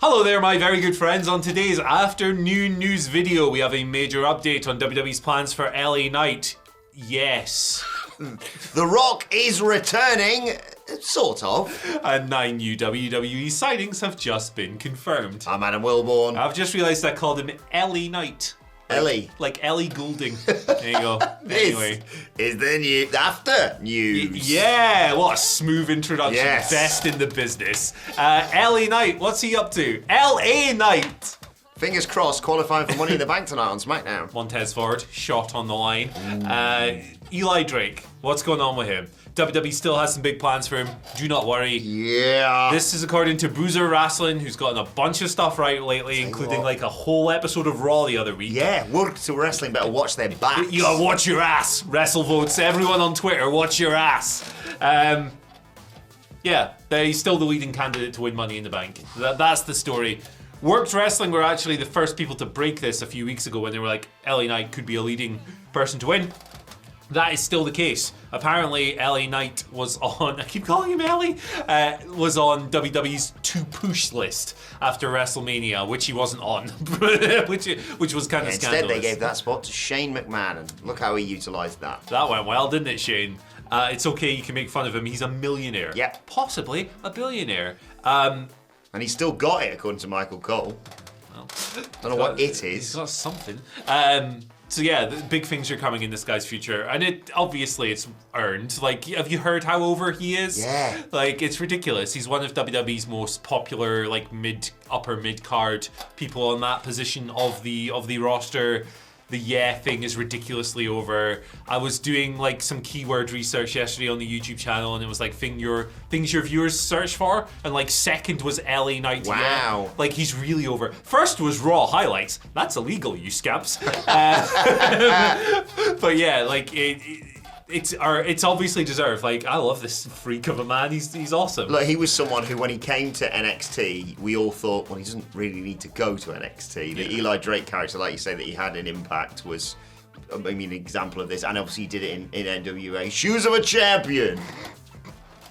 Hello there, my very good friends. On today's afternoon news video, we have a major update on WWE's plans for LA Knight. Yes. The Rock is returning, sort of. And 9 new WWE sightings have just been confirmed. I'm Adam Wilborn. I've just realised I called him LA Knight. Ellie. Like Ellie Goulding. There you go. Anyway. Is the after news. Yeah, what a smooth introduction. Yes. Best in the business. LA Knight, what's he up to? LA Knight! Fingers crossed, qualifying for Money in the Bank tonight on SmackDown. Montez Ford, shot on the line. Eli Drake, what's going on with him? WWE still has some big plans for him. Do not worry. Yeah. This is according to Bruiser Wrestling, who's gotten a bunch of stuff right lately, including like a whole episode of Raw the other week. Yeah, World to Wrestling better watch their backs. You gotta watch your ass. WrestleVotes, everyone on Twitter, watch your ass. Yeah, he's still the leading candidate to win Money in the Bank. That's the story. Worked Wrestling were actually the first people to break this a few weeks ago when they were like, LA Knight could be a leading person to win. That is still the case. Apparently, LA Knight was on, I keep calling him Ellie, was on WWE's to push list after WrestleMania, which he wasn't on, which was kind of scandalous. Instead, they gave that spot to Shane McMahon, and look how he utilised that. That went well, didn't it, Shane? It's okay, you can make fun of him. He's a millionaire. Yeah. Possibly a billionaire. And he's still got it, according to Michael Cole. Well, Don't know what it is. He's got something. So yeah, the big things are coming in this guy's future, and it's earned. Like, have you heard how over he is? Yeah. Like, it's ridiculous. He's one of WWE's most popular, like upper mid card people on that position of the roster. The thing is ridiculously over. I was doing like some keyword research yesterday on the YouTube channel, and it was like things your viewers search for, and like second was LA Knight. Wow. Yeah. Like, he's really over. First was Raw highlights. That's illegal, you scamps. But yeah, like it's obviously deserved. Like, I love this freak of a man. He's awesome. Look, he was someone who, when he came to NXT, we all thought, well, he doesn't really need to go to NXT. The Eli Drake character, like you say, that he had an impact was, an example of this. And obviously he did it in NWA. Shoes of a champion.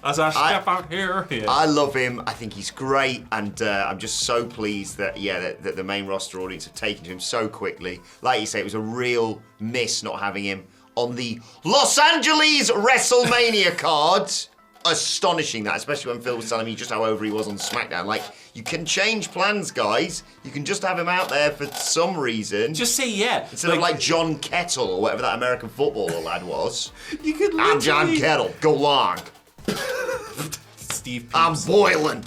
As I step out here. Yeah. I love him. I think he's great. And I'm just so pleased that the main roster audience have taken to him so quickly. Like you say, it was a real miss not having him on the Los Angeles WrestleMania card. Astonishing that, especially when Phil was telling me just how over he was on SmackDown. Like, you can change plans, guys. You can just have him out there for some reason. Just say yeah. Instead of like John Kettle or whatever that American footballer lad was. You could I'm John Kettle. Go long. Steve Peeps. I'm boiling.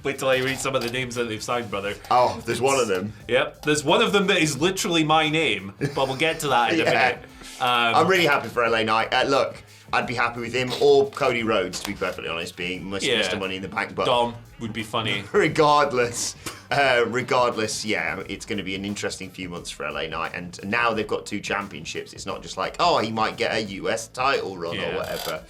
Wait till I read some of the names that they've signed, brother. Oh, there's one of them. Yep, there's one of them that is literally my name, but we'll get to that in a minute. I'm really happy for LA Knight. Look, I'd be happy with him or Cody Rhodes, to be perfectly honest, being Mr. Money in the Bank. But Dom would be funny. Regardless, yeah, it's going to be an interesting few months for LA Knight. And now they've got 2 championships. It's not just like, oh, he might get a US title run or whatever.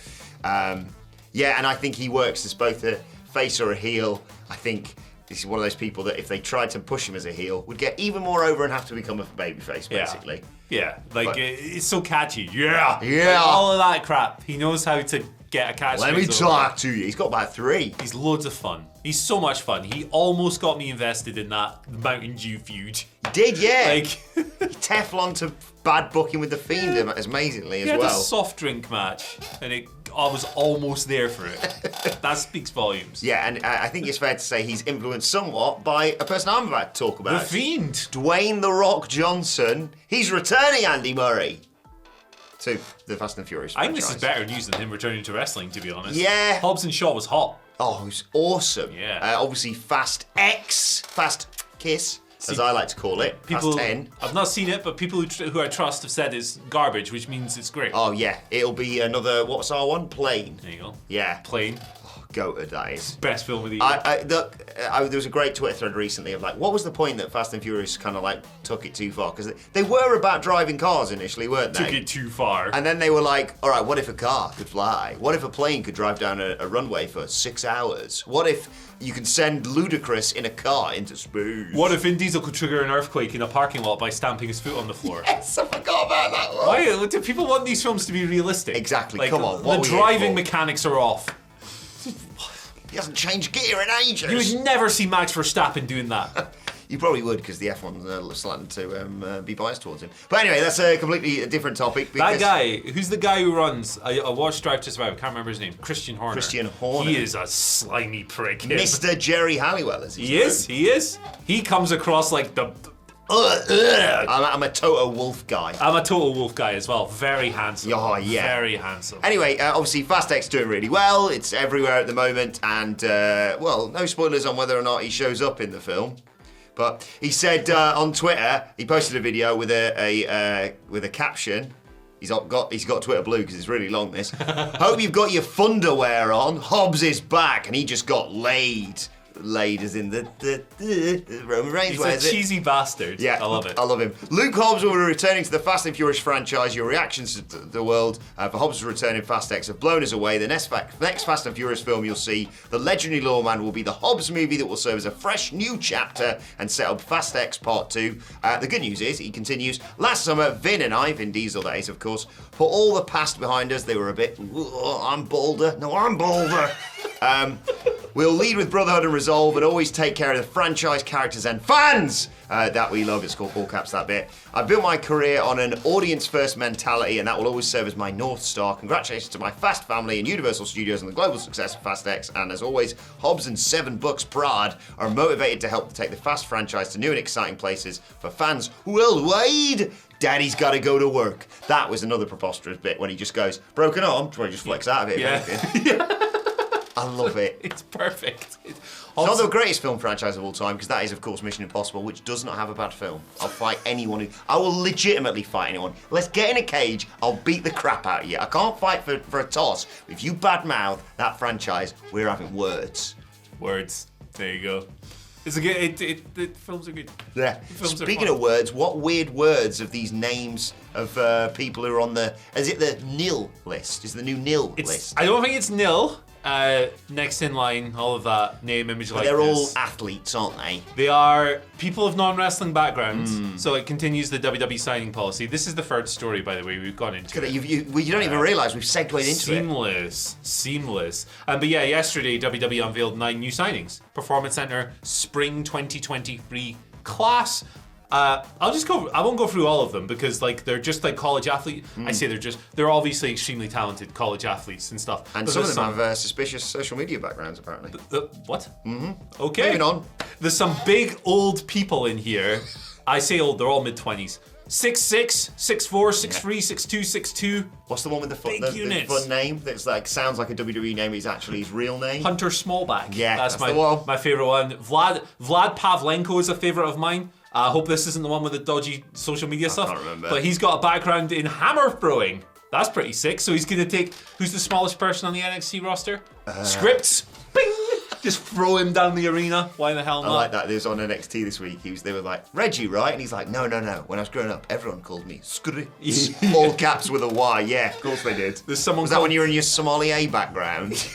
And I think he works as both a face or a heel. I think this is one of those people that if they tried to push him as a heel, would get even more over and have to become a babyface, basically. Yeah, like, it's so catchy. Yeah. Yeah. Like, all of that crap. He knows how to get a catchphrase. Let me talk to you. He's got about 3. He's loads of fun. He's so much fun. He almost got me invested in that Mountain Dew feud. He did, yeah. Like, Teflon to bad booking with the Fiend amazingly as well. He had a soft drink match, and I was almost there for it. That speaks volumes. Yeah, and I think it's fair to say he's influenced somewhat by a person I'm about to talk about. The Fiend. Dwayne "The Rock" Johnson. He's returning, Andy Murray, to the Fast and Furious franchise. I think this is better news than him returning to wrestling, to be honest. Yeah. Hobbs and Shaw was hot. Oh, it was awesome. Yeah. Obviously, Fast Kiss, as I like to call it. Fast 10. I've not seen it, but people who I trust have said it's garbage, which means it's great. Oh, yeah. It'll be another, what's our one? Plane. There you go. Yeah. Plane. Goated, that is. Best film of the year. There was a great Twitter thread recently of like, what was the point that Fast and Furious kind of like took it too far? Because they were about driving cars initially, weren't they? Took it too far. And then they were like, all right, what if a car could fly? What if a plane could drive down a runway for 6 hours? What if you can send Ludacris in a car into space? What if Vin Diesel could trigger an earthquake in a parking lot by stamping his foot on the floor? Yes, I forgot about that one. Why do people want these films to be realistic? Exactly, Like, come on. The driving mechanics are off. He hasn't changed gear in ages. You would never see Max Verstappen doing that. You probably would, because the F1's starting to be biased towards him. But anyway, that's a completely different topic. That guy, who's the guy who runs? I watched Drive to Survive. I can't remember his name. Christian Horner. Christian Horner. He is a slimy prick. Him. Mr. Jerry Halliwell, as He is. He comes across like the. I'm a Toto Wolff guy. I'm a Total Wolf guy as well. Very handsome. Oh, yeah. Very handsome. Anyway, obviously, Fast X doing really well. It's everywhere at the moment, and well, no spoilers on whether or not he shows up in the film. But he said on Twitter, he posted a video with a caption. He's got Twitter blue because it's really long. This. Hope you've got your Thunderwear on. Hobbs is back, and he just got laid. Laid as in the Roman Reigns. He's a cheesy bastard. Yeah, I love it. I love him. Luke Hobbs will be returning to the Fast and Furious franchise. Your reactions to the world for Hobbs' return in Fast X have blown us away. The next Fast and Furious film you'll see, the legendary lawman, will be the Hobbs movie that will serve as a fresh new chapter and set up Fast X Part 2. The good news is, he continues, last summer, Vin Diesel that is, of course, put all the past behind us. They were a bit, I'm bolder. No, I'm bolder. We'll lead with brotherhood and resolve and always take care of the franchise characters and fans that we love. It's called all caps, that bit. I've built my career on an audience-first mentality, and that will always serve as my North Star. Congratulations to my Fast family and Universal Studios on the global success of Fast X. And as always, Hobbs and $7 Prad are motivated to help take the Fast franchise to new and exciting places for fans worldwide. Daddy's got to go to work. That was another preposterous bit when he just goes, broken arm, where he just flicks out of it. Yeah. I love it. It's perfect. It's not the greatest film franchise of all time, because that is, of course, Mission Impossible, which does not have a bad film. I'll fight anyone who... I will legitimately fight anyone. Let's get in a cage, I'll beat the crap out of you. I can't fight for a toss. If you badmouth that franchise, we're having words. Words. There you go. It's a good... The films are good. Yeah. Speaking of words, what weird words of these names of people who are on the... Is it the nil list? Is the new nil list? I don't think it's nil. Next in line, all of that, name, image, likeness. They're all athletes, aren't they? They are people of non-wrestling backgrounds, so it continues the WWE signing policy. This is the third story, by the way, we've gone into it. You don't even realise we've segued into it. Seamless. But yeah, yesterday WWE unveiled 9 new signings. Performance Center Spring 2023 class. I won't go through all of them because like they're just like college athletes. I say they're obviously extremely talented college athletes and stuff. And some of them have suspicious social media backgrounds apparently. What? Okay. Moving on. There's some big old people in here. I say old, they're all mid-20s. 6'6", 6'4", 6'3", 6'2", 6'2". What's the one with the fun name that's like sounds like a WWE name, is actually his real name? Hunter Smallback. Yeah, that's my the one. My favorite one. Vlad Pavlenko is a favorite of mine. I hope this isn't the one with the dodgy social media stuff. I can't remember. But he's got a background in hammer throwing. That's pretty sick. So he's going to take... Who's the smallest person on the NXT roster? Scripts. Bing! Just throw him down the arena. Why the hell not? I like that. There was on NXT this week. They were like, Reggie, right? And he's like, no. When I was growing up, everyone called me Scripts. All caps with a Y. Yeah, of course they did. There's someone was that when you were in your sommelier background?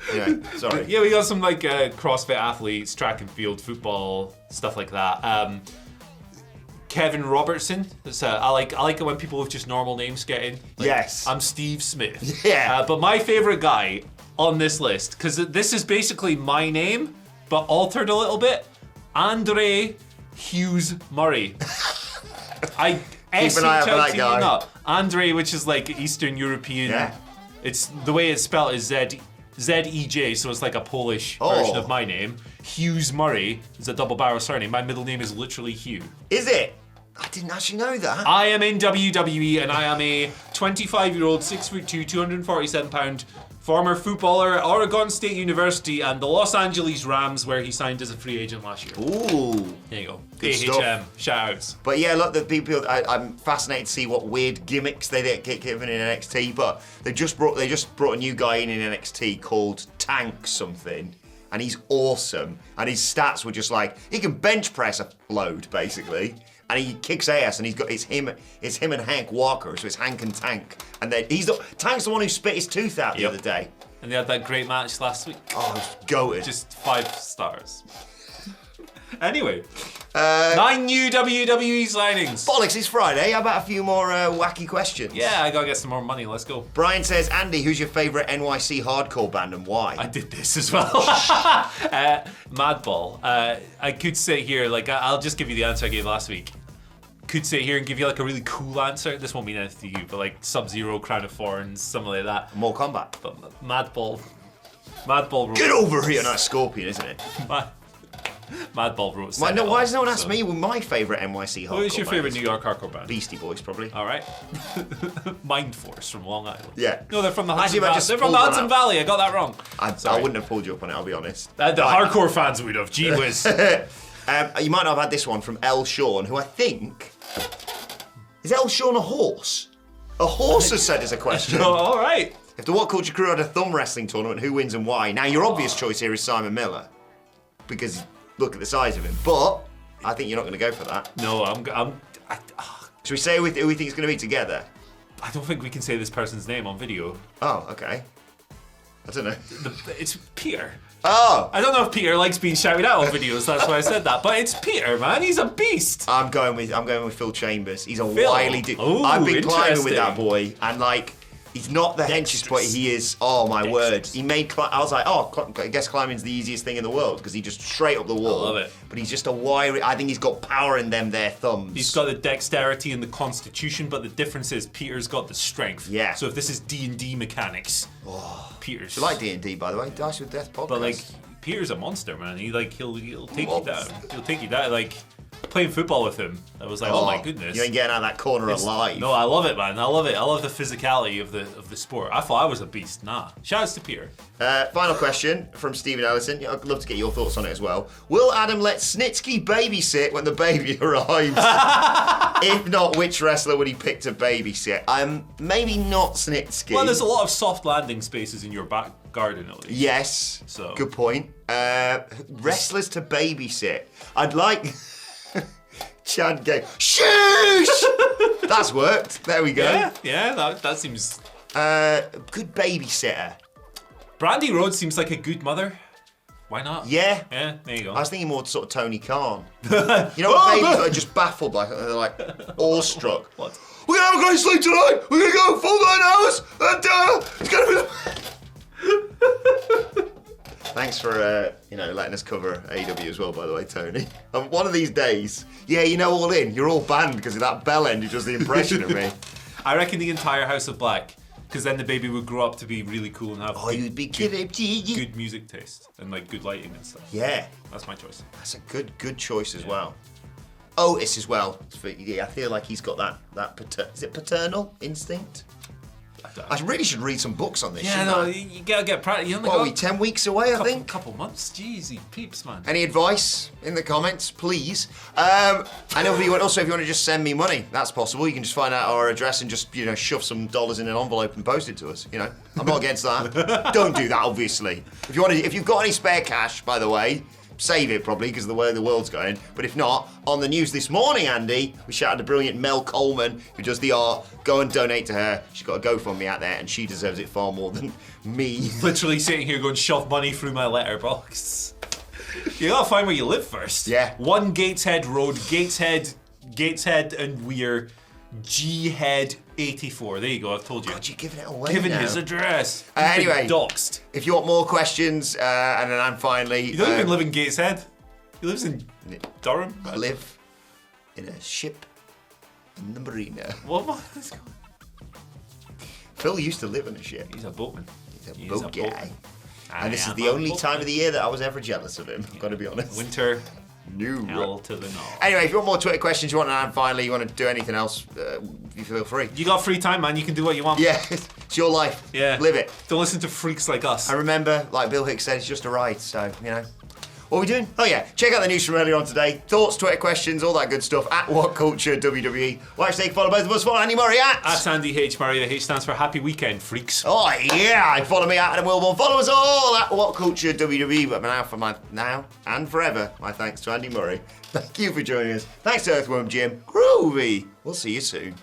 Anyway, sorry. Yeah, we got some like CrossFit athletes, track and field, football, stuff like that. Kevin Robertson. I like it when people with just normal names get in. Like, yes. I'm Steve Smith. Yeah. But my favorite guy on this list, because this is basically my name, but altered a little bit. Andre Hughes Murray. I Keep an eye out for that guy. Not. Andre, which is like Eastern European. Yeah. It's the way it's spelled is Z-E-J, so it's like a Polish version of my name. Hughes Murray is a double barrel surname. My middle name is literally Hugh. Is it? I didn't actually know that. I am in WWE and I am a 25-year-old, 6'2", 247-pound former footballer at Oregon State University and the Los Angeles Rams, where he signed as a free agent last year. Ooh. There you go. Good AHM. stuff. Shout-outs. But yeah, look, the people. I'm fascinated to see what weird gimmicks they get given in NXT. But they just brought a new guy in NXT called Tank something, and he's awesome. And his stats were just like he can bench press a load basically, and he kicks ass. And it's him and Hank Walker, so it's Hank and Tank. And then Tank's the one who spit his tooth out the other day. And they had that great match last week. Oh, it was goated. Just 5 stars. Anyway, 9 new WWE signings. Bollocks, it's Friday. How about a few more wacky questions? Yeah, I gotta get some more money. Let's go. Brian says, Andy, who's your favourite NYC hardcore band and why? I did this as well. Madball. I could sit here, like, I'll just give you the answer I gave last week. Could sit here and give you like a really cool answer. This won't mean anything to you, but like Sub-Zero, Crown of Thorns, something like that. More combat. But Madball wrote. Get over here! That's Scorpion, isn't it? Madball wrote. Why has no one asked me my favourite NYC hardcore What is your favourite band? New York hardcore band? Beastie Boys, probably. All right. Mind Force from Long Island. Yeah. No, they're from the Hudson Actually, Valley. just They're from pulled the one Hudson out. Valley. I got that wrong. I wouldn't have pulled you up on it, I'll be honest. The hardcore fans would have. Gee whiz. You might not have had this one from L. Sean, who I think... Is L. Sean a horse? A horse has said as a question. Oh, all right. If the What Culture crew had a thumb wrestling tournament, who wins and why? Now, your obvious choice here is Simon Miller, because look at the size of him. But I think you're not going to go for that. No, Should we say who we think is going to be together? I don't think we can say this person's name on video. Oh, okay. I don't know. It's Peter. Oh! I don't know if Peter likes being shouted out on videos. That's why I said that. But it's Peter, man. He's a beast. I'm going with Phil Chambers. He's a Phil? wily dude. Ooh, I've been climbing with that interesting. boy, and like, he's not the henchest, but he is. Oh my word! He made. I was like, oh, I guess climbing's the easiest thing in the world because he just straight up the wall. I love it. But he's just a wiry. I think he's got power in them there thumbs. He's got the dexterity and the constitution, but the difference is Peter's got the strength. Yeah. So if this is D&D mechanics, Peter's. You like D&D, by the way? Dice with Death podcast. But like, Peter's a monster, man. He'll take you down. Monster. He'll take you down. Like playing football with him, I was like, oh my goodness. You ain't getting out of that corner alive. No, I love it, man. I love it. I love the physicality of the sport. I thought I was a beast. Nah. Shouts to Peter. Final question from Stephen Ellison. I'd love to get your thoughts on it as well. Will Adam let Snitsky babysit when the baby arrives? If not, which wrestler would he pick to babysit? Maybe not Snitsky. Well, there's a lot of soft landing spaces in your back garden, at least. Yes. So. Good point. Wrestlers to babysit. I'd like... Chad Gay. Shush! That's worked. There we go. Yeah, that seems... Good babysitter. Brandy Rhodes seems like a good mother. Why not? Yeah. Yeah, there you go. I was thinking more sort of Tony Khan. You know what babies are just baffled, like they're like awestruck. What? We're gonna have a great sleep tonight. We're gonna go full 9 hours, and it's gonna be. Thanks for letting us cover AEW as well, by the way, Tony. One of these days, all in. You're all banned because of that bell end who does the impression of me. I reckon the entire House of Black, because then the baby would grow up to be really cool and have You'd be good music taste and like good lighting and stuff. Yeah, That's my choice. that's a good choice as well. Otis as well. I feel like he's got that is it paternal instinct? I really should read some books on this. Yeah, shouldn't no, I? you gotta get practice. You only What are got we, 10 weeks away, I think? couple months. Jeez, peeps, man. Any advice in the comments, please? And also, if you want to just send me money, that's possible. You can just find out our address and just, shove some dollars in an envelope and post it to us. I'm not against that. Don't do that, obviously. If you've got any spare cash, by the way, save it probably because of the way the world's going. But if not, on the news this morning, Andy, we shouted the brilliant Mel Coleman, who does the art. Go and donate to her. She's got a GoFundMe out there, and she deserves it far more than me. Literally sitting here going, shove money through my letterbox. You gotta find where you live first. Yeah. 1 Gateshead Road, Gateshead and Weir, G-Head 84. There you go, I've told you. God, you're giving it away Giving now. his address. Anyway. He's been doxed. If you want more questions, and then I'm finally... You don't even live in Gateshead. He lives in Durham. I live in a ship in the marina. What is going on? Phil used to live in a ship. He's a boatman. He's a He is boat a boatman. guy. I And this is am the a only boatman. time of the year that I was ever jealous of him, I've got to be honest. Winter, No. hell to the north. Anyway, if you want more Twitter questions, you want an finally, you want to do anything else, you feel free. You got free time, man. You can do what you want. Yeah, it's your life. Yeah. Live it. Don't listen to freaks like us. And remember, like Bill Hicks said, it's just a ride, so, What are we doing? Oh yeah, check out the news from earlier on today. Thoughts, Twitter questions, all that good stuff at WhatCulture WWE. Like, stay, follow both of us. Follow Andy Murray At Andy H. Murray, the H stands for Happy Weekend, freaks. Oh yeah, follow me at Adam Wilborn. Follow us all at WhatCulture WWE. But now and forever, my thanks to Andy Murray. Thank you for joining us. Thanks to Earthworm Jim. Groovy. We'll see you soon.